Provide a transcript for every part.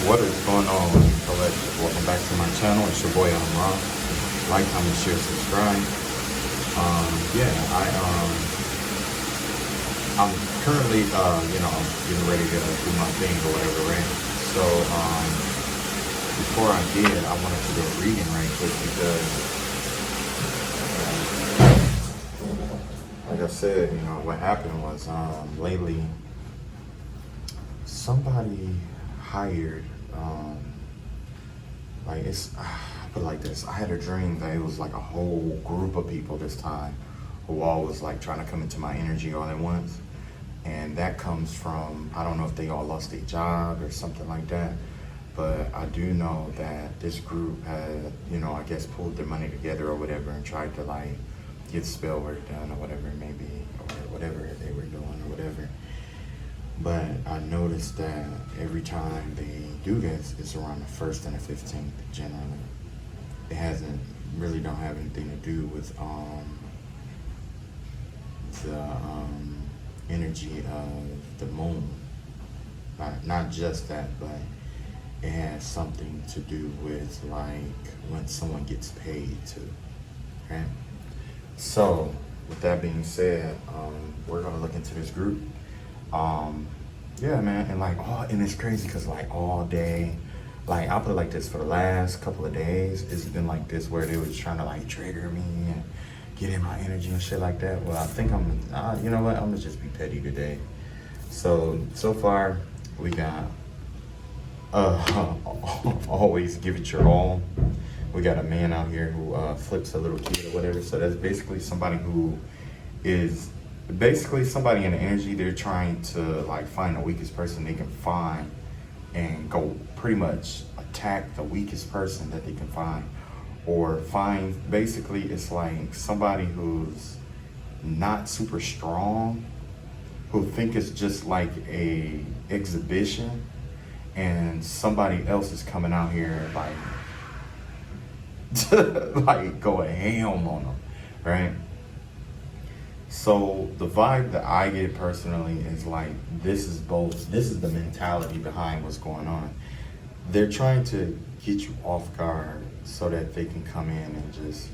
What is going on, collective? Welcome back to my channel. It's your boy, Ron. Like, comment, share, subscribe. Yeah, I'm currently, getting ready to do my thing or whatever, right? So, before I did, I wanted to do a reading right quick because, like I said, what happened was, lately, somebody hired, I put it like this. I had a dream that it was like a whole group of people this time who all was like trying to come into my energy all at once. And that comes from, I don't know if they all lost their job or something like that, but I do know that this group had, I guess pulled their money together or whatever and tried to like get spell work done or whatever it may be, or whatever they were doing or whatever. But I noticed that every time they do this, it's around the 1st and the 15th generally. It don't have anything to do with the energy of the moon. Not just that, but it has something to do with like when someone gets paid too, right? So with that being said, we're gonna look into this group. Yeah, man, and it's crazy because like all day, like I'll put it like this, for the last couple of days, it's been like this where they was trying to like trigger me and get in my energy and shit like that. Well, I think you know what, I'm gonna just be petty today. So far we got, always give it your all. We got a man out here who flips a little kid or whatever. So that's basically somebody who is somebody in the energy. They're trying to like find the weakest person they can find and go pretty much attack the weakest person that they can find, or find, basically it's like somebody who's not super strong, who think it's just like a exhibition, and somebody else is coming out here like like going ham on them, right? So the vibe that I get personally is like, this is the mentality behind what's going on. They're trying to get you off guard so that they can come in and just,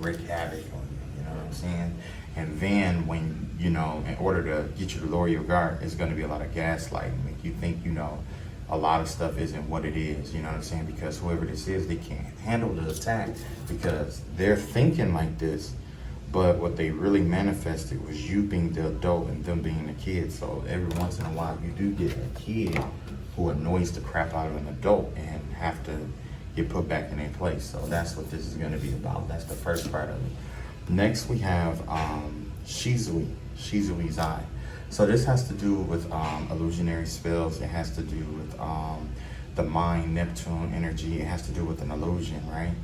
wreak havoc on you, you know what I'm saying? And then when, in order to get you to lower your guard, it's gonna be a lot of gaslighting, make you think, a lot of stuff isn't what it is, you know what I'm saying? Because whoever this is, they can't handle the attack because they're thinking like this. But what they really manifested was you being the adult and them being the kid. So every once in a while, you do get a kid who annoys the crap out of an adult and have to get put back in their place. So that's what this is going to be about. That's the first part of it. Next, we have Shizui's Eye. So this has to do with illusionary spells. It has to do with the mind, Neptune energy. It has to do with an illusion, right?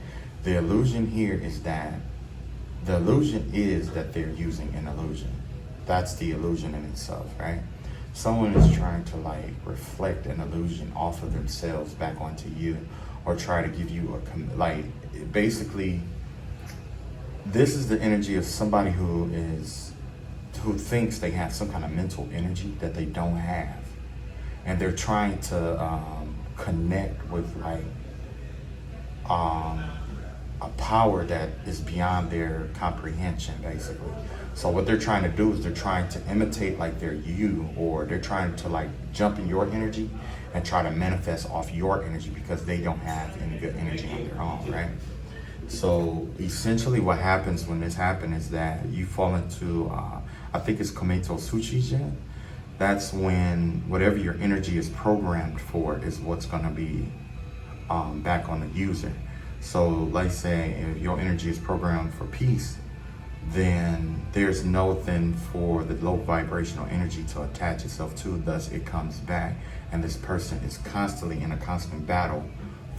The illusion here is that they're using an illusion. That's the illusion in itself, right? Someone is trying to like reflect an illusion off of themselves back onto you, or try to give you basically, this is the energy of somebody who thinks they have some kind of mental energy that they don't have. And they're trying to connect with like, a power that is beyond their comprehension, basically. So what they're trying to do is they're trying to imitate like they're you, or they're trying to like jump in your energy and try to manifest off your energy because they don't have any good energy on their own, right? So essentially what happens when this happens is that you fall into, I think it's Kometo Suchijin. That's when whatever your energy is programmed for is what's gonna be back on the user. So let's say if your energy is programmed for peace, then there's nothing for the low vibrational energy to attach itself to, thus it comes back. And this person is constantly in a constant battle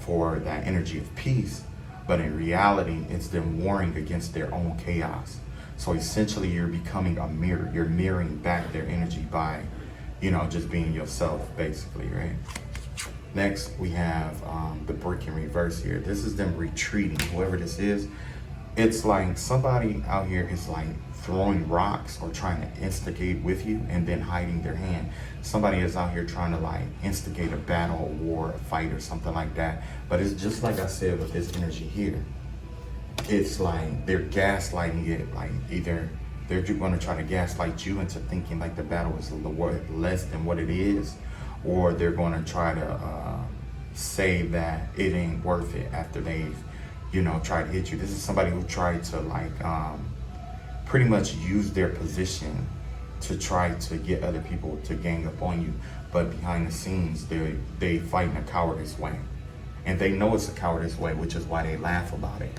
for that energy of peace, but in reality, it's them warring against their own chaos. So essentially you're becoming a mirror. You're mirroring back their energy by, just being yourself, basically, right? Next, we have the brick in reverse here. This is them retreating, whoever this is. It's like somebody out here is like throwing rocks or trying to instigate with you and then hiding their hand. Somebody is out here trying to like instigate a battle, a war, a fight or something like that. But it's just like I said with this energy here. It's like they're gaslighting it, like either they're going to try to gaslight you into thinking like the battle is less than what it is, or they're going to try to say that it ain't worth it after they've, you know, tried to hit you. This is somebody who tried to like pretty much use their position to try to get other people to gang up on you, but behind the scenes they fight in a cowardice way, and they know it's a cowardice way, which is why they laugh about it.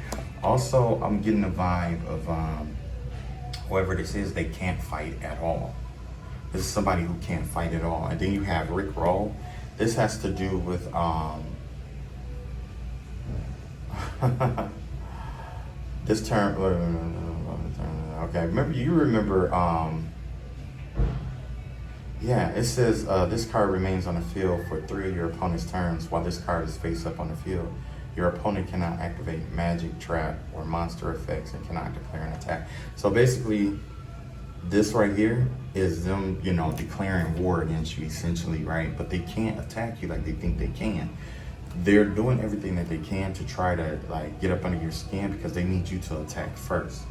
Also, I'm getting the vibe of whoever this is, they can't fight at all. This is somebody who can't fight at all. And then you have Rick Roll. This has to do with this term. Okay, you remember yeah, it says this card remains on the field for 3 of your opponent's turns while this card is face up on the field. Your opponent cannot activate magic, trap, or monster effects and cannot declare an attack. So basically, this right here is them, you know, declaring war against you essentially, right? But they can't attack you like they think they can. They're doing everything that they can to try to like get up under your skin because they need you to attack first.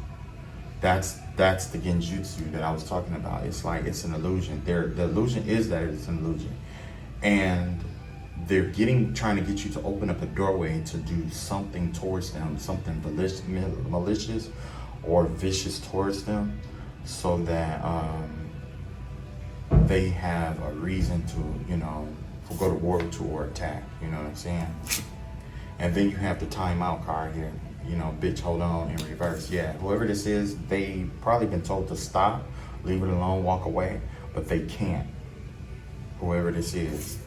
That's the genjutsu that I was talking about. It's like it's an illusion. The illusion is that it's an illusion, and they're trying to get you to open up a doorway to do something towards them, something malicious or vicious towards them, so that they have a reason to, you know, go to war to or attack. You know what I'm saying? And then you have the timeout card here. You know, bitch, hold on, in reverse. Yeah, whoever this is, they probably been told to stop, leave it alone, walk away, but they can't. Whoever this is.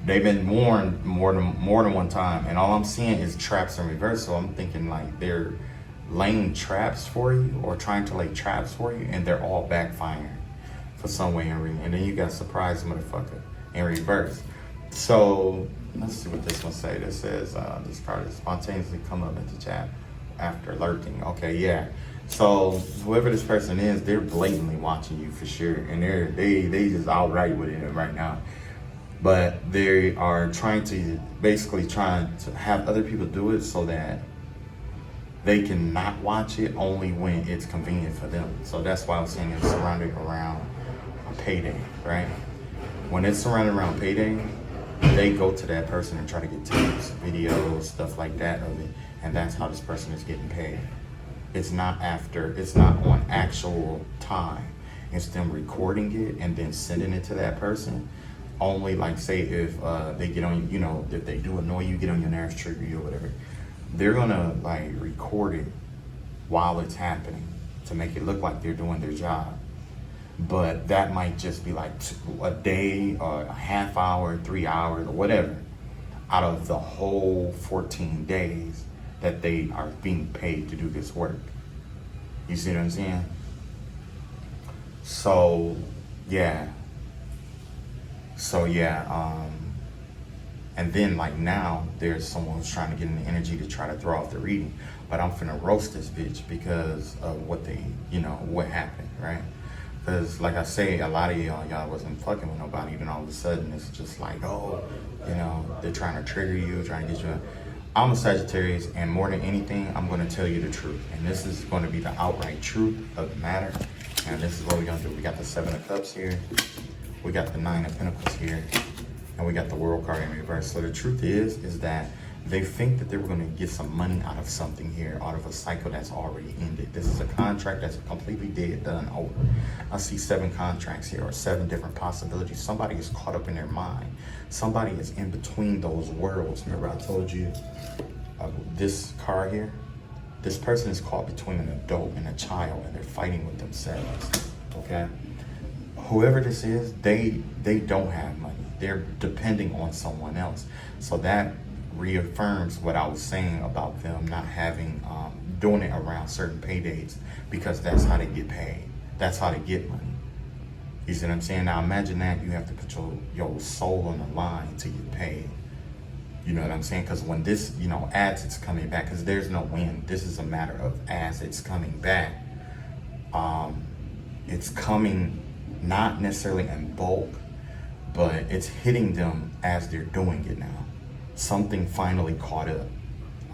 They've been warned more than one time, and all I'm seeing is traps in reverse. So I'm thinking like they're laying traps for you or trying to lay traps for you, and they're all backfiring for some way and then you got surprise motherfucker in reverse. So let's see what this one say. This says this card is spontaneously come up into chat after lurking. Okay, yeah. So whoever this person is, they're blatantly watching you for sure, and they just outright with it right now. But they are trying to have other people do it so that they can not watch it only when it's convenient for them. So that's why I was saying it's surrounded around a payday, right? When it's surrounded around payday, they go to that person and try to get tips, videos, stuff like that of it, and that's how this person is getting paid. It's not on actual time. It's them recording it and then sending it to that person. Only like say if they get on, you know, if they do annoy you, get on your nerves, trigger you or whatever, they're gonna like record it while it's happening to make it look like they're doing their job. But that might just be like a day or a half hour, 3 hours or whatever out of the whole 14 days that they are being paid to do this work. You see what I'm saying? So yeah, and then like now there's someone who's trying to get in the energy to try to throw off the reading, but I'm finna roast this bitch because of what what happened, right? Because like I say, a lot of y'all wasn't fucking with nobody, then all of a sudden it's just like, they're trying to trigger you, trying to get you. I'm a Sagittarius, and more than anything, I'm going to tell you the truth. And this is going to be the outright truth of the matter. And this is what we're going to do. We got the 7 of Cups here. We got the 9 of Pentacles here. And we got the World card in reverse. So the truth is that they think that they were going to get some money out of something here, out of a cycle that's already ended. This is a contract that's completely dead, done, over. I see 7 contracts here, or 7 different possibilities. Somebody is caught up in their mind. Somebody is in between those worlds. Remember I told you this card here? This person is caught between an adult and a child, and they're fighting with themselves, okay? Whoever this is, they don't have money. They're depending on someone else. So that reaffirms what I was saying about them not having, doing it around certain pay dates, because that's how they get paid. That's how they get money. You see what I'm saying? Now imagine that you have to put your soul on the line to get paid. You know what I'm saying? Because when this, you know, as it's coming back, because there's no when. This is a matter of as it's coming back. It's coming not necessarily in bulk, but it's hitting them as they're doing it now. Something finally caught up,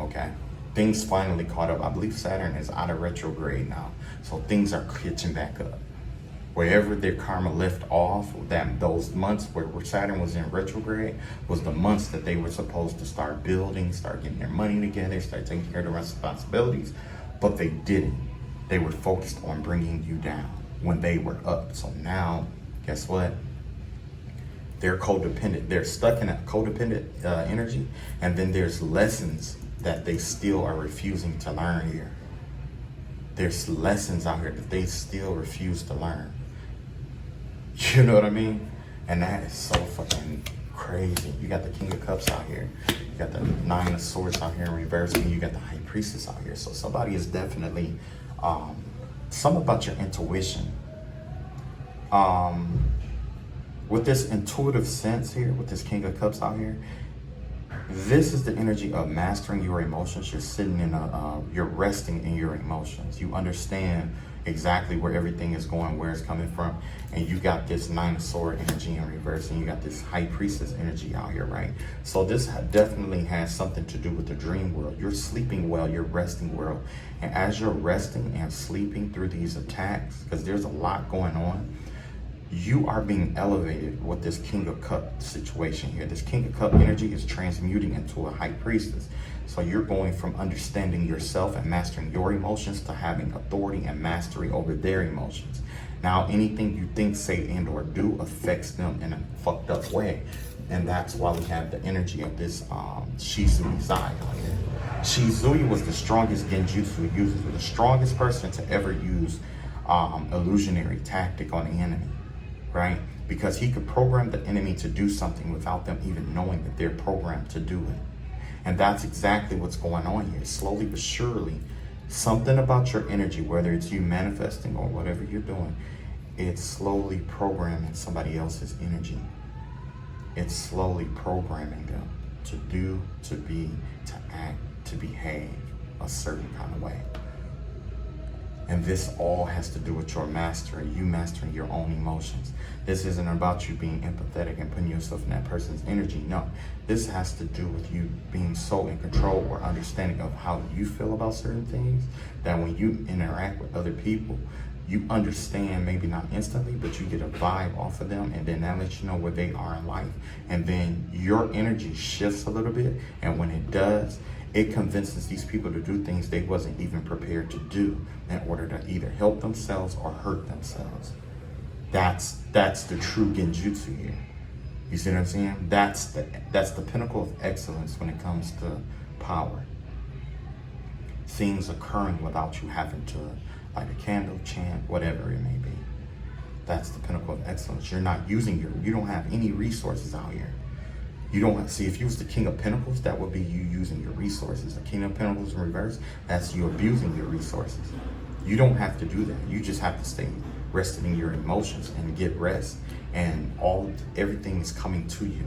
okay? Things finally caught up. I believe Saturn is out of retrograde now, so things are catching back up. Wherever their karma left off, that those months where Saturn was in retrograde was the months that they were supposed to start building, start getting their money together, start taking care of their responsibilities, but they didn't. They were focused on bringing you down when they were up. So now, guess what? They're codependent. They're stuck in a codependent energy, and then there's lessons that they still are refusing to learn here. There's lessons out here that they still refuse to learn. You know what I mean? And that is so fucking crazy. You got the King of Cups out here. You got the Nine of Swords out here in reverse, and you got the High Priestess out here. So somebody is definitely, something about your intuition. With this intuitive sense here, with this King of Cups out here, this is the energy of mastering your emotions. You're sitting in you're resting in your emotions. You understand exactly where everything is going, where it's coming from. And you got this Nine of Sword energy in reverse, and you got this High Priestess energy out here, right? So this definitely has something to do with the dream world. You're sleeping well, you're resting well. And as you're resting and sleeping through these attacks, because there's a lot going on, you are being elevated with this King of Cup situation here. This King of Cup energy is transmuting into a High Priestess. So you're going from understanding yourself and mastering your emotions to having authority and mastery over their emotions. Now, anything you think, say, and or do affects them in a fucked up way. And that's why we have the energy of this Shizui Zai out here. Shizui was the strongest genjutsu user, the strongest person to ever use illusionary tactic on the enemy. Right? Because he could program the enemy to do something without them even knowing that they're programmed to do it. And that's exactly what's going on here. Slowly but surely, something about your energy, whether it's you manifesting or whatever you're doing, it's slowly programming somebody else's energy. It's slowly programming them to do, to be, to act, to behave a certain kind of way. And this all has to do with your mastery, you mastering your own emotions. This isn't about you being empathetic and putting yourself in that person's energy. No, this has to do with you being so in control or understanding of how you feel about certain things that when you interact with other people, you understand, maybe not instantly, but you get a vibe off of them, and then that lets you know where they are in life. And then your energy shifts a little bit, and when it does, it convinces these people to do things they wasn't even prepared to do in order to either help themselves or hurt themselves. That's the true genjutsu here. You see what I'm saying? That's the pinnacle of excellence when it comes to power. Things occurring without you having to light a candle, chant, whatever it may be. That's the pinnacle of excellence. You're not using you don't have any resources out here. You don't see, if you was the King of Pentacles, that would be you using your resources. The King of Pentacles in reverse, that's you abusing your resources. You don't have to do that. You just have to stay rested in your emotions and get rest. And everything is coming to you.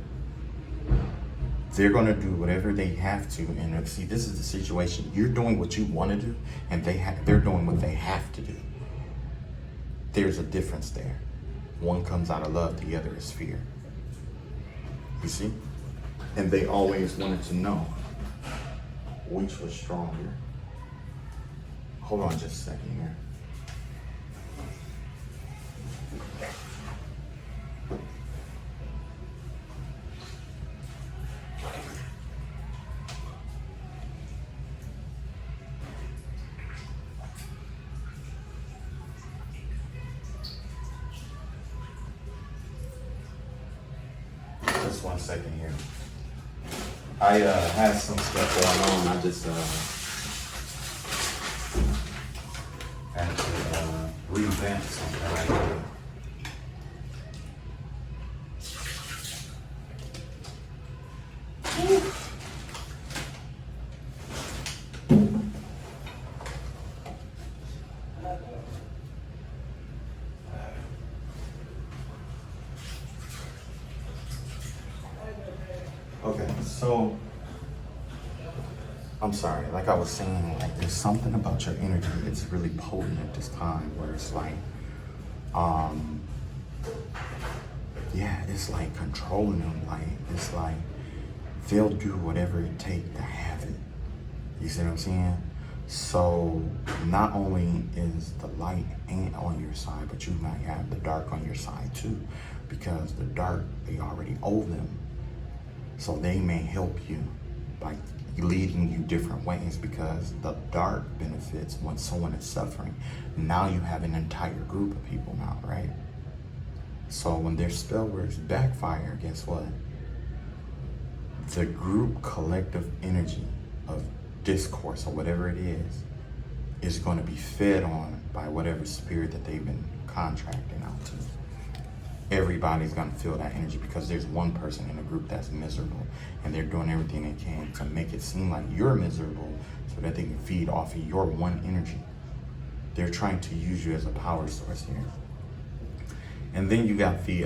They're gonna do whatever they have to. And see, this is the situation. You're doing what you want to do, and they're doing what they have to do. There's a difference there. One comes out of love, the other is fear. You see? And they always wanted to know which was stronger. Hold on just a second here. Just 1 second here. I had some stuff going on. I just had to revamp something right here. Okay, so I'm sorry, like I was saying, like there's something about your energy that's really potent at this time where it's like, um, yeah, it's like controlling them. Like, it's like they'll do whatever it takes to have it. You see what I'm saying? So not only is the light ain't on your side, but you might have the dark on your side too, because the dark, they already owe them. So they may help you by leading you different ways, because the dark benefits when someone is suffering. Now you have an entire group of people now, right? So when their spell works backfire, guess what? The group collective energy of discourse or whatever it is going to be fed on by whatever spirit that they've been contracting out to. Everybody's going to feel that energy because there's one person in the group that's miserable, and they're doing everything they can to make it seem like you're miserable so that they can feed off of your one energy. They're trying to use you as a power source here. And then you got the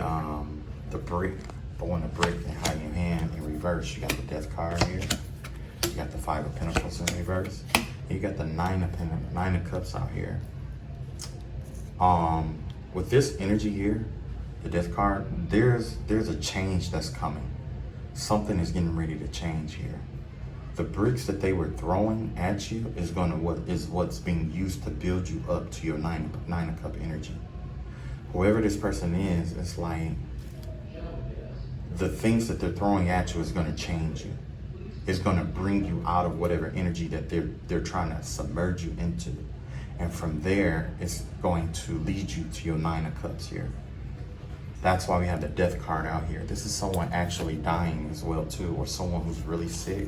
brick, throwing the brick and hiding your hand in reverse. You got the death card here. You got the 5 of Pentacles in reverse. You got the 9 of Cups out here. With this energy here, the death card, there's a change that's coming. Something is getting ready to change here. The bricks that they were throwing at you is what's being used to build you up to your 9 of Cup energy. Whoever this person is, it's like the things that they're throwing at you is going to change you. It's going to bring you out of whatever energy that they're trying to submerge you into. And from there, it's going to lead you to your 9 of Cups here. That's why we have the death card out here. This is someone actually dying as well too, or someone who's really sick.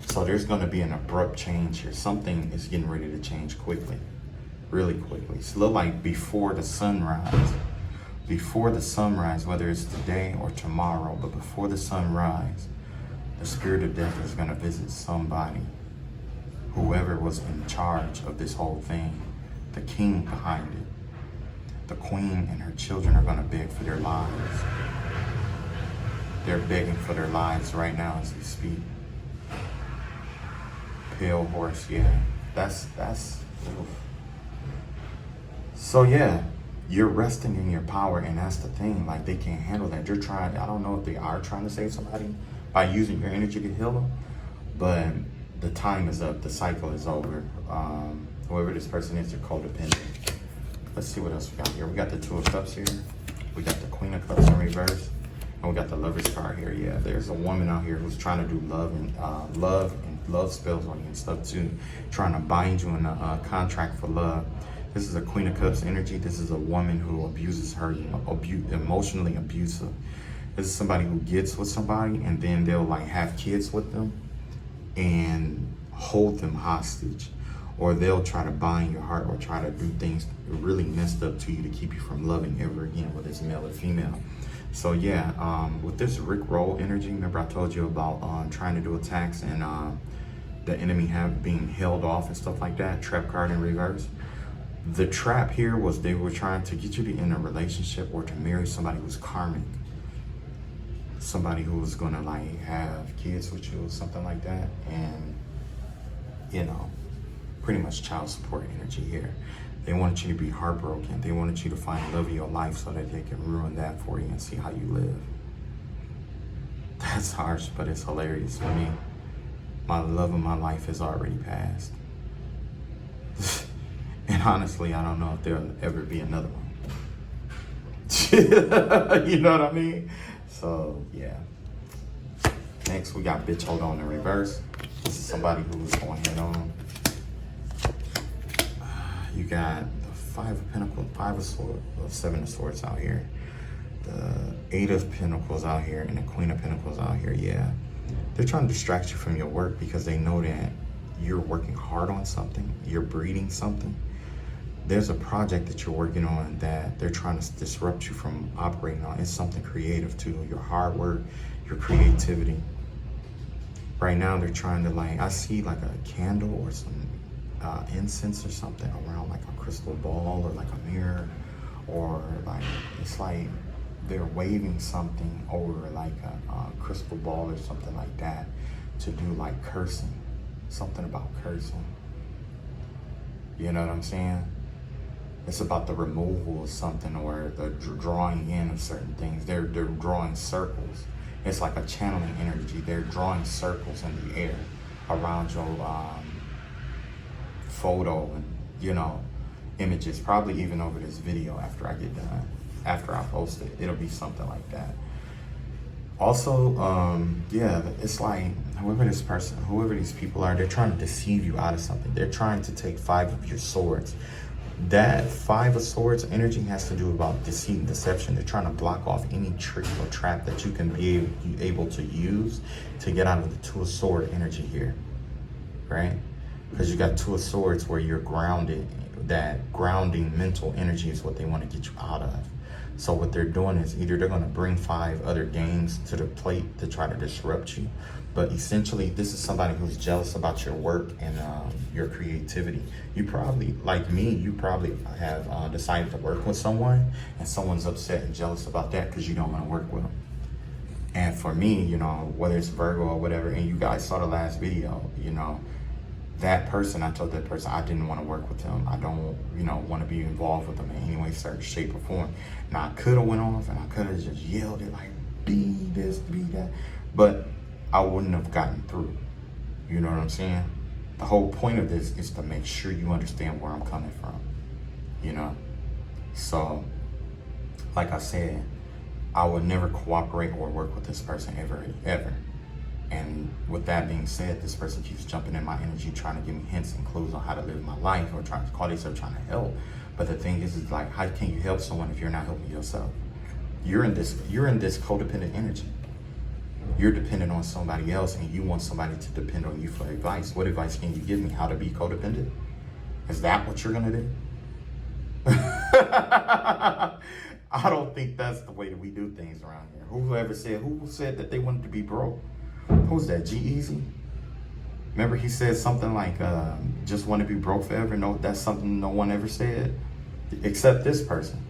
So there's going to be an abrupt change here. Something is getting ready to change quickly, really quickly. It's a little like before the sunrise. Before the sunrise, whether it's today or tomorrow, but before the sunrise, the spirit of death is going to visit somebody. Whoever was in charge of this whole thing, the king behind it. The queen and her children are going to beg for their lives. They're begging for their lives right now as we speak. Pale horse, yeah. That's oof. So yeah, you're resting in your power, and that's the thing. Like, they can't handle that. You're trying, I don't know if they are trying to save somebody by using your energy to heal them, but the time is up. The cycle is over. Whoever this person is, they're codependent. Let's see what else we got here. We got the 2 of Cups here. We got the Queen of Cups in reverse. And we got the Lover's card here. Yeah, there's a woman out here who's trying to do love spells on you and stuff too. Trying to bind you in a contract for love. This is a Queen of Cups energy. This is a woman who abuses her, emotionally abusive. This is somebody who gets with somebody and then they'll like have kids with them and hold them hostage. Or they'll try to bind your heart or try to do things really messed up to you to keep you from loving ever again, whether it's male or female. So yeah, with this Rick Roll energy, remember I told you about trying to do attacks and the enemy being held off and stuff like that, trap card in reverse. The trap here was they were trying to get you to end a relationship or to marry somebody who's karmic. Somebody who was gonna like have kids with you or something like that. And, you know, pretty much child support energy here. They wanted you to be heartbroken. They wanted you to find love of your life so that they can ruin that for you and see how you live. That's harsh, but it's hilarious for me. My love of my life has already passed. And honestly, I don't know if there'll ever be another one. You know what I mean? So, yeah. Next, we got Bitch Hold On in reverse. This is somebody who's going head on. You got the 5 of Pentacles, 5 of Swords, 7 of Swords out here. The 8 of Pentacles out here and the Queen of Pentacles out here, yeah. They're trying to distract you from your work because they know that you're working hard on something. You're breeding something. There's a project that you're working on that they're trying to disrupt you from operating on. It's something creative too. Your hard work, your creativity. Right now they're trying to like, I see like a candle or some incense or something around like a crystal ball or like a mirror, or like it's like they're waving something over like a crystal ball or something like that to do like cursing. something about cursing. You know what I'm saying? It's about the removal of something, or the drawing in of certain things. They're drawing circles. It's like a channeling energy. They're drawing circles in the air around your photo and, you know, images. Probably even over this video after I get done. After I post it, it'll be something like that. Also, yeah, it's like whoever these people are, they're trying to deceive you out of something. They're trying to take 5 of your swords. That 5 of swords energy has to do about deceit and deception. They're trying to block off any trick or trap that you can be able to use to get out of the 2 of sword energy here, right? Because you got 2 of swords where you're grounded. That grounding mental energy is what they want to get you out of. So what they're doing is either they're going to bring 5 other games to the plate to try to disrupt you. But essentially, this is somebody who's jealous about your work and your creativity. You probably, like me, you probably have decided to work with someone and someone's upset and jealous about that because you don't want to work with them. And for me, you know, whether it's Virgo or whatever, and you guys saw the last video, you know, that person, I told that person I didn't want to work with them. I don't, you know, want to be involved with them in any way, certain shape or form. Now, I could have went off and I could have just yelled it like, be this, be that. But I wouldn't have gotten through. You know what I'm saying? The whole point of this is to make sure you understand where I'm coming from. You know? So, like I said, I would never cooperate or work with this person ever. And with that being said, this person keeps jumping in my energy, trying to give me hints and clues on how to live my life, or trying to call themselves trying to help. But the thing is like, how can you help someone if you're not helping yourself? You're in this codependent energy. You're dependent on somebody else, and you want somebody to depend on you for advice. What advice can you give me? How to be codependent? Is that what you're gonna do? I don't think that's the way that we do things around here. Who said that they wanted to be broke? Who's that, G-Eazy? Remember he said something like, just want to be broke forever? No, that's something no one ever said, except this person.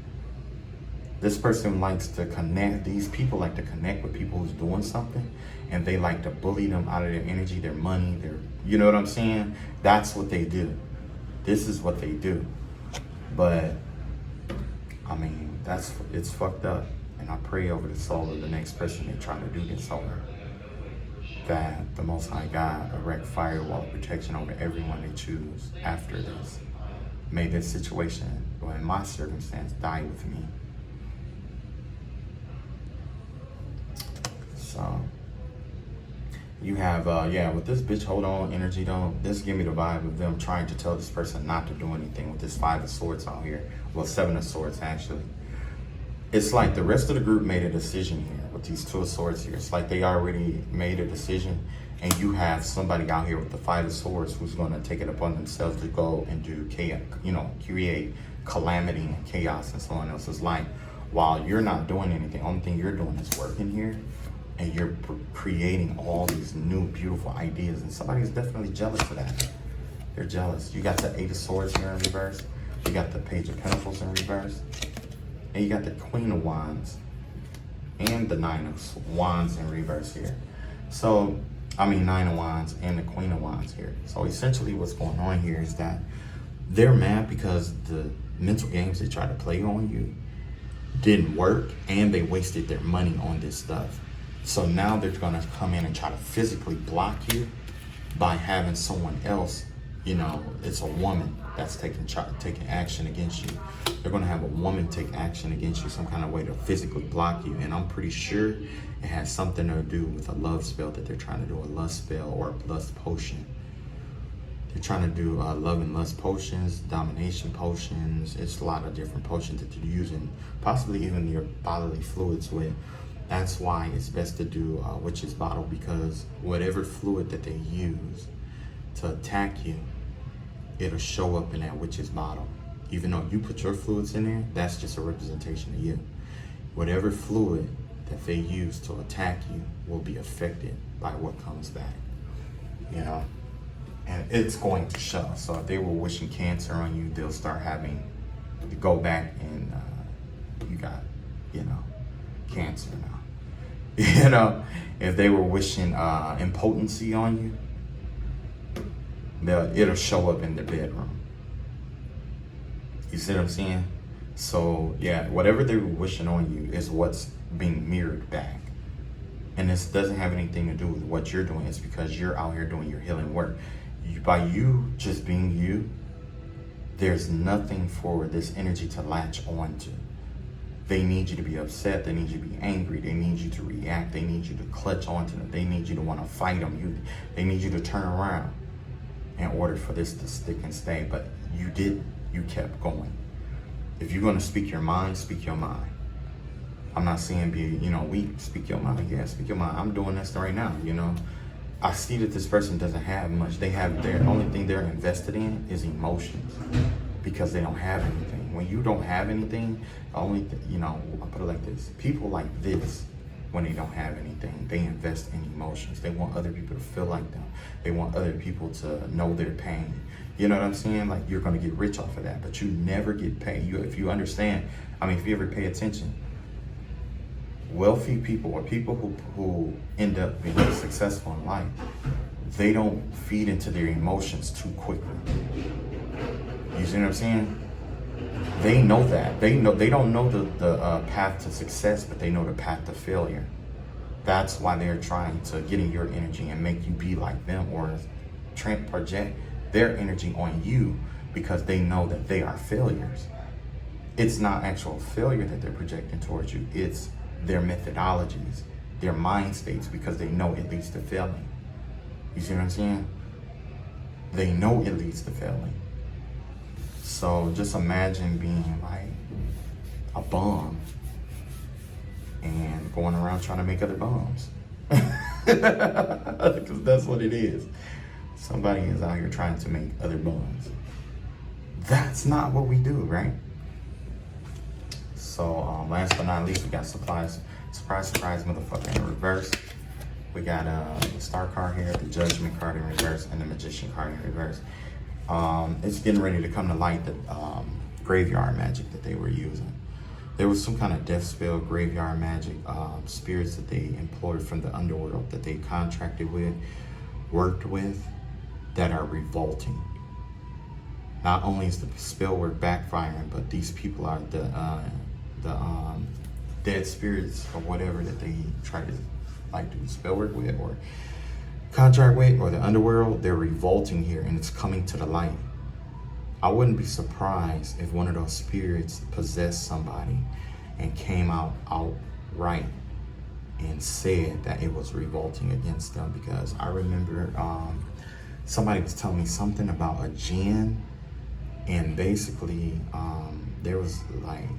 This person likes to connect, these people like to connect with people who's doing something, and they like to bully them out of their energy, their money, you know what I'm saying? That's what they do. This is what they do. But, I mean, it's fucked up. And I pray over the soul of the next person they try to do this over, that the Most High God erect firewall of protection over everyone they choose after this. May this situation, or in my circumstance, die with me. So, you have, with this bitch hold on energy though, this give me the vibe of them trying to tell this person not to do anything with this 5 of swords out here. Well, 7 of swords actually. It's like the rest of the group made a decision here with these 2 of swords here. It's like they already made a decision, and you have somebody out here with the 5 of swords who's going to take it upon themselves to go and do chaos, you know, create calamity and chaos in someone else's life, while you're not doing anything. Only thing you're doing is working here, and you're creating all these new beautiful ideas, and somebody's definitely jealous of that. They're jealous. You got the 8 of swords here in reverse. You got the Page of Pentacles in reverse. And you got the Queen of Wands and the 9 of Wands in reverse here. So, 9 of Wands and the Queen of Wands here. So essentially what's going on here is that they're mad because the mental games they tried to play on you didn't work, and they wasted their money on this stuff. So now they're gonna come in and try to physically block you by having someone else, you know, it's a woman that's taking action against you. They're gonna have a woman take action against you, some kind of way to physically block you. And I'm pretty sure it has something to do with a love spell that they're trying to do, a lust spell or a lust potion. They're trying to do love and lust potions, domination potions. It's a lot of different potions that you're using, possibly even your bodily fluids with. That's why it's best to do witch's bottle, because whatever fluid that they use to attack you, it'll show up in that witch's bottle. Even though you put your fluids in there, that's just a representation of you. Whatever fluid that they use to attack you will be affected by what comes back, you know? And it's going to show. So if they were wishing cancer on you, they'll start having to go back and you got, you know, cancer now. You know, if they were wishing impotency on you, it'll show up in the bedroom. You see what I'm saying? So yeah, whatever they're wishing on you is what's being mirrored back. And this doesn't have anything to do with what you're doing. It's because you're out here doing your healing work. By you just being you, there's nothing for this energy to latch on to. They need you to be upset. They need you to be angry. They need you to react. They need you to clutch onto them. They need you to want to fight them. They need you to turn around in order for this to stick and stay. But you didn't. You kept going. If you're going to speak your mind, speak your mind. I'm not saying be, weak. Speak your mind. Yeah, speak your mind. I'm doing this right now, I see that this person doesn't have much. Their only thing they're invested in is emotions because they don't have anything. When you don't have anything, I'll put it like this. People like this, when they don't have anything, they invest in emotions. They want other people to feel like them. They want other people to know their pain. You know what I'm saying? Like, you're going to get rich off of that, but you never get paid. If you understand, if you ever pay attention, wealthy people or people who end up being successful in life, they don't feed into their emotions too quickly. You see what I'm saying? They know that. They don't know the path to success, but they know the path to failure. That's why they're trying to get in your energy and make you be like them, or project their energy on you, because they know that they are failures. It's not actual failure that they're projecting towards you. It's their methodologies, their mind states, because they know it leads to failing. You see what I'm saying? They know it leads to failing. So just imagine being like a bum and going around trying to make other bums. Because that's what it is. Somebody is out here trying to make other bums. That's not what we do, right? So last but not least, we got surprise, motherfucker, in reverse. We got the Star card here, the Judgment card in reverse, and the Magician card in reverse. It's getting ready to come to light that graveyard magic that they were using. There was some kind of death spell, graveyard magic, spirits that they employed from the underworld that they contracted with, worked with, that are revolting. Not only is the spell work backfiring, but these people are the dead spirits or whatever that they try to do spell work with or contract with, or the underworld. They're revolting here, and it's coming to the light. I wouldn't be surprised if one of those spirits possessed somebody and came out outright and said that it was revolting against them, because I remember somebody was telling me something about a jinn, and basically there was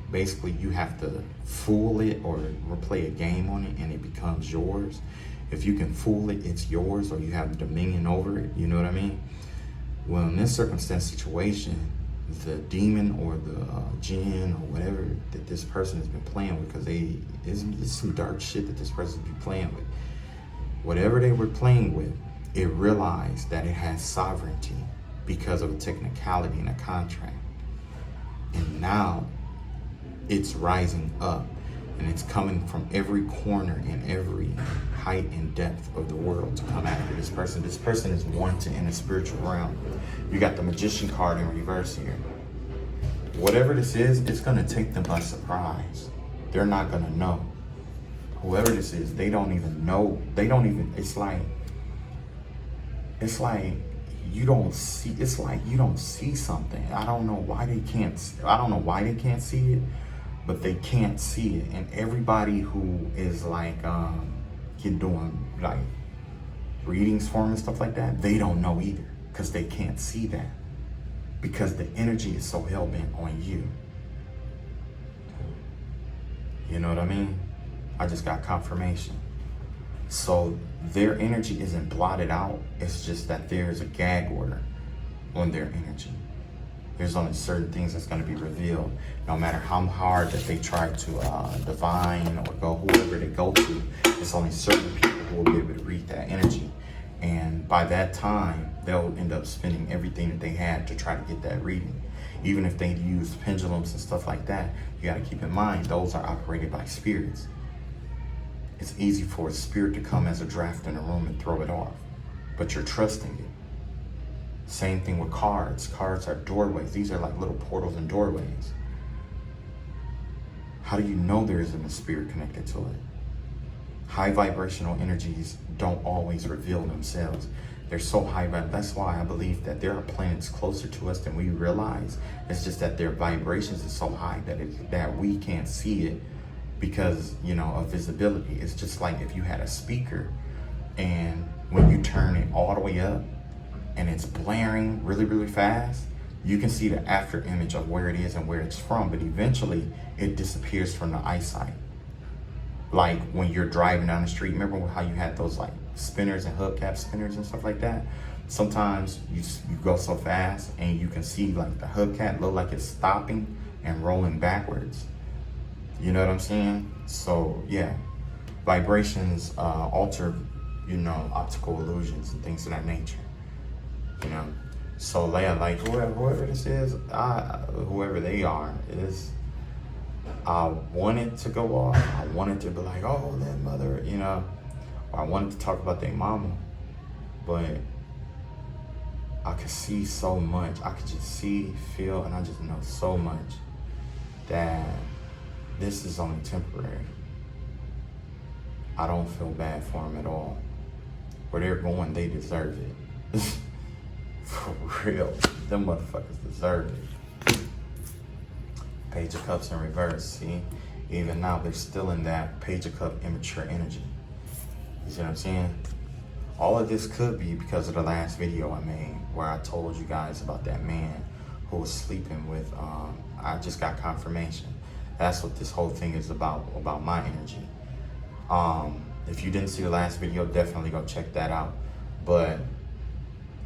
basically you have to fool it or play a game on it, and it becomes yours. If you can fool it, it's yours, or you have dominion over it. You know what I mean? Well, in this situation, the demon or the jinn or whatever that this person has been playing with, because it's some dark shit that this person's been playing with. Whatever they were playing with, it realized that it has sovereignty because of a technicality in a contract. And now it's rising up, and it's coming from every corner and every height and depth of the world to come after this person. This person is wanted in the spiritual realm. You got the Magician card in reverse here. Whatever this is, it's going to take them by surprise. They're not going to know. Whoever this is, they don't even know. It's like you don't see something. I don't know why they can't see it, but they can't see it. And everybody who is doing readings for them and stuff like that, they don't know either, because they can't see that, because the energy is so hell-bent on you. You know what I mean? I just got confirmation. So their energy isn't blotted out. It's just that there's a gag order on their energy. There's only certain things that's going to be revealed, no matter how hard that they try to divine or go whoever they go to. It's only certain people who will be able to read that energy, and by that time they'll end up spending everything that they had to try to get that reading. Even if they use pendulums and stuff like that, you got to keep in mind those are operated by spirits. It's easy for a spirit to come as a draft in a room and throw it off, but you're trusting it. Same thing with cards. Cards are doorways. These are like little portals and doorways. How do you know there isn't a spirit connected to it? High vibrational energies don't always reveal themselves. They're so high, that's why I believe that there are planets closer to us than we realize. It's just that their vibrations is so high that we can't see it because, you know, of visibility. It's just like if you had a speaker and when you turn it all the way up and it's blaring really, really fast, you can see the after image of where it is and where it's from, but eventually it disappears from the eyesight. Like when you're driving down the street, remember how you had those like spinners and hubcap spinners and stuff like that? Sometimes you go so fast and you can see like the hubcap look like it's stopping and rolling backwards. You know what I'm saying? So yeah, vibrations alter, you know, optical illusions and things of that nature. You know, so yeah, like whoever this is, whoever they are, is. I wanted to go off. I wanted to be like, oh, that mother, you know. Or I wanted to talk about their mama. But I could see so much. I could just see, feel, and I just know so much that this is only temporary. I don't feel bad for them at all. Where they're going, they deserve it. For real. Them motherfuckers deserve it. Page of Cups in reverse, see? Even now, they're still in that Page of Cups immature energy. You see what I'm saying? All of this could be because of the last video I made where I told you guys about that man who was sleeping with, I just got confirmation. That's what this whole thing is about my energy. If you didn't see the last video, definitely go check that out. But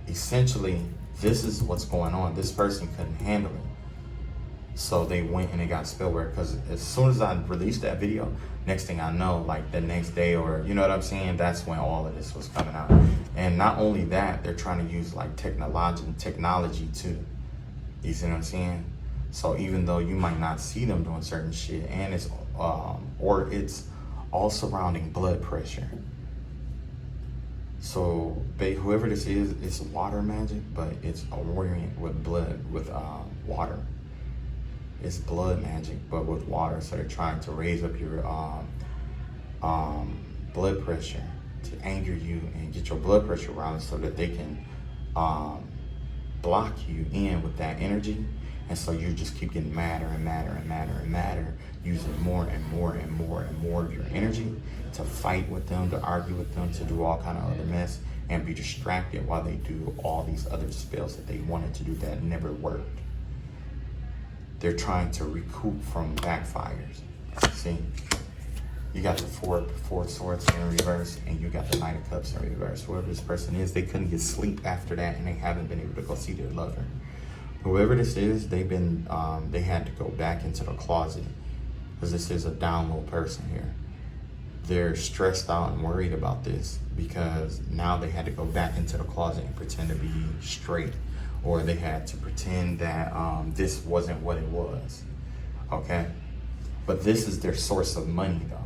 essentially, this is what's going on. This person couldn't handle it. So they went and they got spellware, because as soon as I released that video, next thing I know, like the next day, or you know what I'm saying, that's when all of this was coming out. And not only that, they're trying to use like technology too. You see what I'm saying? So even though you might not see them doing certain shit, and it's or it's all surrounding blood pressure. So whoever this is, it's water magic, but it's a orient with blood, with water. It's blood magic, but with water. So they're trying to raise up your blood pressure to anger you and get your blood pressure around so that they can block you in with that energy. And so you just keep getting madder and madder and madder and madder, using more and more and more and more of your energy to fight with them, to argue with them, to do all kind of other mess and be distracted while they do all these other spells that they wanted to do that never worked. They're trying to recoup from backfires. See, you got the four swords in reverse, and you got the Knight of Cups in reverse. Whoever this person is, they couldn't get sleep after that, and they haven't been able to go see their lover. Whoever this is, they had to go back into the closet, because this is a down low person here. They're stressed out and worried about this because now they had to go back into the closet and pretend to be straight. Or they had to pretend that this wasn't what it was, okay? But this is their source of money, though.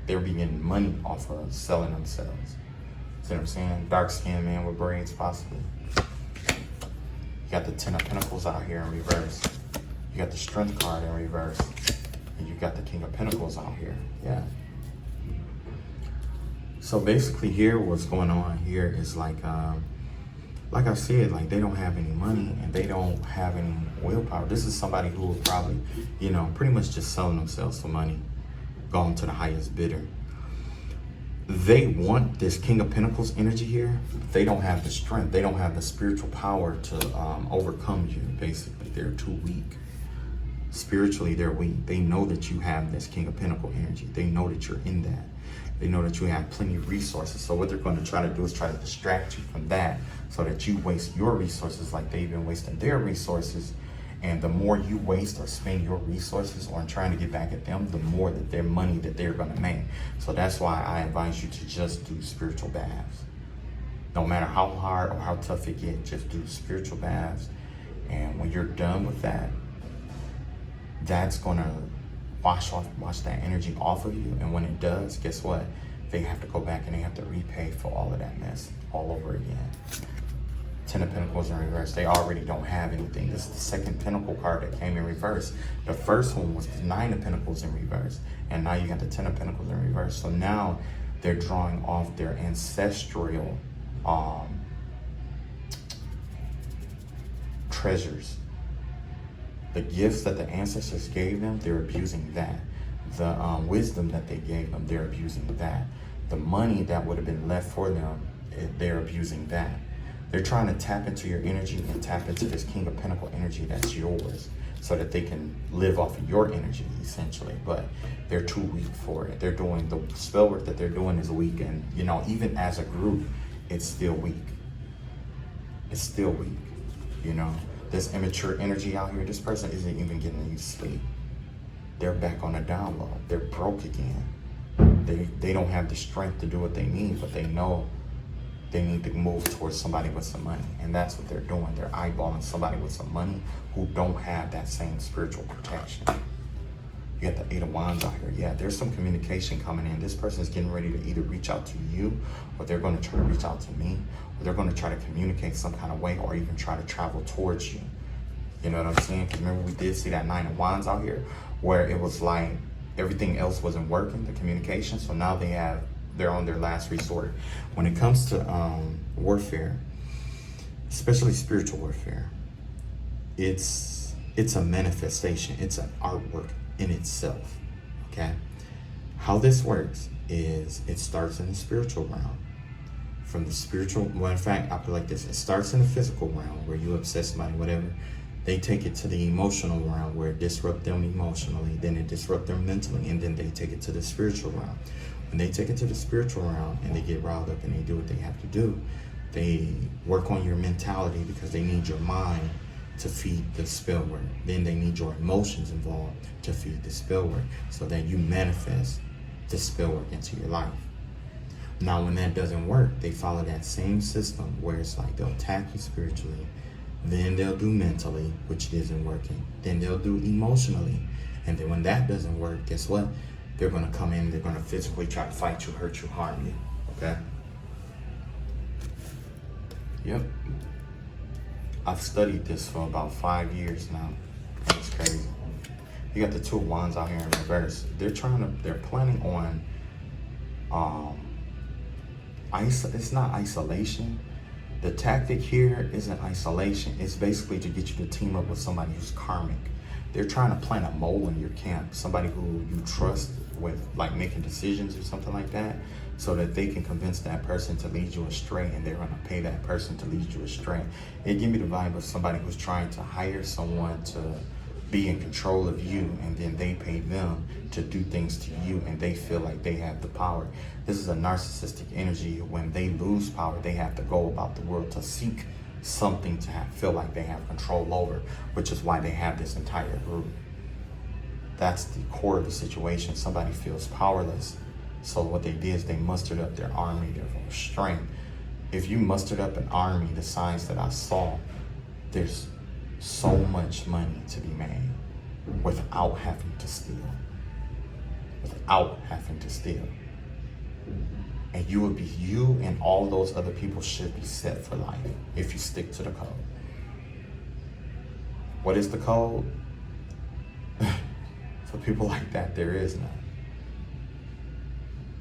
They're getting money off of selling themselves. See what I'm saying? Dark-skinned man with braids, possibly. You got the Ten of Pentacles out here in reverse. You got the Strength card in reverse. And you got the King of Pentacles out here, yeah. So basically here, what's going on here is like I said, like they don't have any money and they don't have any willpower. This is somebody who will probably, you know, pretty much just selling themselves for money, going to the highest bidder. They want this King of Pentacles energy here. They don't have the strength. They don't have the spiritual power to overcome you, basically. They're too weak. Spiritually, they're weak. They know that you have this King of Pentacles energy. They know that you're in that. They know that you have plenty of resources. So what they're going to try to do is try to distract you from that so that you waste your resources like they've been wasting their resources. And the more you waste or spend your resources on trying to get back at them, the more that their money that they're going to make. So that's why I advise you to just do spiritual baths. No matter how hard or how tough it gets, just do spiritual baths. And when you're done with that, that's going to wash that energy off of you. And when it does, guess what? They have to go back and they have to repay for all of that mess all over again. Ten of Pentacles in reverse. They already don't have anything. This is the second Pentacle card that came in reverse. The first one was the Nine of Pentacles in reverse. And now you got the Ten of Pentacles in reverse. So now they're drawing off their ancestral treasures. The gifts that the ancestors gave them, they're abusing that. The wisdom that they gave them, they're abusing that. The money that would have been left for them, they're abusing that. They're trying to tap into your energy and tap into this King of Pentacle energy that's yours so that they can live off of your energy, essentially. But they're too weak for it. They're doing, the spell work that they're doing is weak. And, you know, even as a group, it's still weak. It's still weak, you know. This immature energy out here, this person isn't even getting any sleep. They're back on the down low. They're broke again. They don't have the strength to do what they need, but they know they need to move towards somebody with some money. And that's what they're doing. They're eyeballing somebody with some money who don't have that same spiritual protection. You got the Eight of Wands out here. Yeah, there's some communication coming in. This person is getting ready to either reach out to you, or they're going to try to reach out to me, or they're going to try to communicate some kind of way, or even try to travel towards you. You know what I'm saying? Because remember, we did see that Nine of Wands out here, where it was like everything else wasn't working, the communication. So now they're on their last resort. When it comes to warfare, especially spiritual warfare, it's a manifestation. It's an artwork in itself, okay? How this works is it starts in the spiritual realm. From the spiritual, well, in fact, I put it like this. It starts in the physical realm where you upset somebody, whatever. They take it to the emotional realm where it disrupts them emotionally, then it disrupts them mentally, and then they take it to the spiritual realm. When they take it to the spiritual realm and they get riled up and they do what they have to do, they work on your mentality because they need your mind to feed the spell work. Then they need your emotions involved to feed the spell work so that you manifest the spell work into your life. Now, when that doesn't work, they follow that same system where it's like they'll attack you spiritually, then they'll do mentally, which isn't working. Then they'll do emotionally. And then when that doesn't work, guess what? They're going to come in, they're going to physically try to fight you, hurt you, harm you. Okay? Yep. I've studied this for about 5 years now. It's crazy. You got the Two of Wands out here in reverse. They're planning on, it's not isolation. The tactic here isn't isolation. It's basically to get you to team up with somebody who's karmic. They're trying to plant a mole in your camp, somebody who you trust with like making decisions or something like that, so that they can convince that person to lead you astray, and they're going to pay that person to lead you astray. It gives me the vibe of somebody who's trying to hire someone to be in control of you, and then they pay them to do things to you, and they feel like they have the power. This is a narcissistic energy. When they lose power, they have to go about the world to seek something to feel like they have control over, which is why they have this entire group. That's the core of the situation. Somebody feels powerless. So what they did is they mustered up their army, their strength. If you mustered up an army the size that I saw, there's so much money to be made without having to steal. Without having to steal. And you and all those other people should be set for life if you stick to the code. What is the code? For people like that, there is none.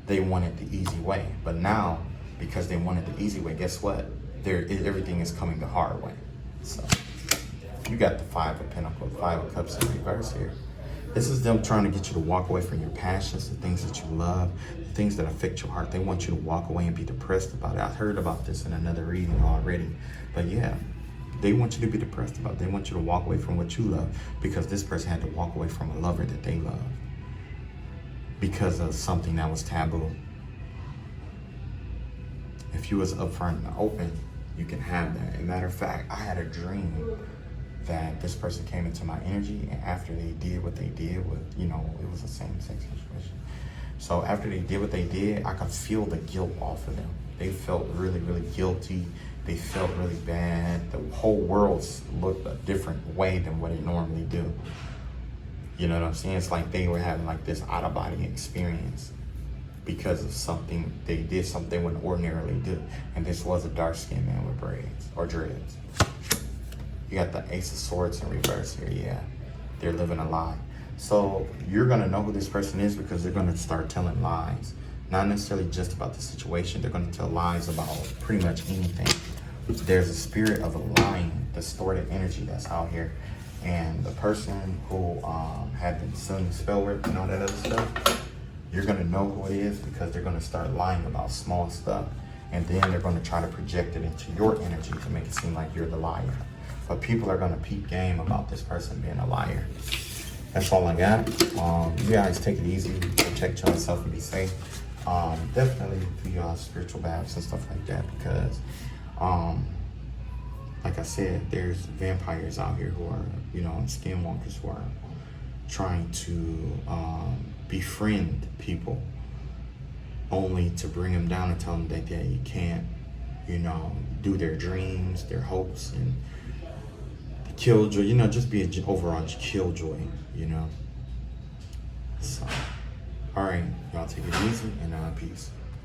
They wanted the easy way, but now, because they wanted the easy way, guess what? Everything is coming the hard way. So, you got the Five of Pentacles, Five of Cups in reverse here. This is them trying to get you to walk away from your passions, the things that you love, the things that affect your heart. They want you to walk away and be depressed about it. I heard about this in another reading already. But yeah, they want you to be depressed about it. They want you to walk away from what you love, because this person had to walk away from a lover that they love because of something that was taboo. If you was upfront and open, you can have that. As a matter of fact, I had a dream that this person came into my energy, and after they did what they did with, it was a same-sex situation. So after they did what they did, I could feel the guilt off of them. They felt really, really guilty. They felt really bad. The whole world looked a different way than what it normally do. You know what I'm saying? It's like they were having like this out-of-body experience. because of something, they did something they wouldn't ordinarily do. And this was a dark-skinned man with braids or dreads. You got the Ace of Swords in reverse here, yeah. They're living a lie. So you're gonna know who this person is because they're gonna start telling lies. Not necessarily just about the situation, they're gonna tell lies about pretty much anything. There's a spirit of a lying, distorted energy that's out here. And the person who had been suddenly spell ripped and all that other stuff, you're gonna know who it is because they're gonna start lying about small stuff. And then they're gonna try to project it into your energy to make it seem like you're the liar. But people are gonna peep game about this person being a liar. That's all I got. You guys take it easy, protect yourself and be safe. Definitely do your spiritual baths and stuff like that because, like I said, there's vampires out here who are, you know, skinwalkers who are trying to befriend people only to bring them down and tell them that they can't, you know, do their dreams, their hopes, and killjoy, you know, just be an overall killjoy, you know. So, all right, y'all take it easy and peace.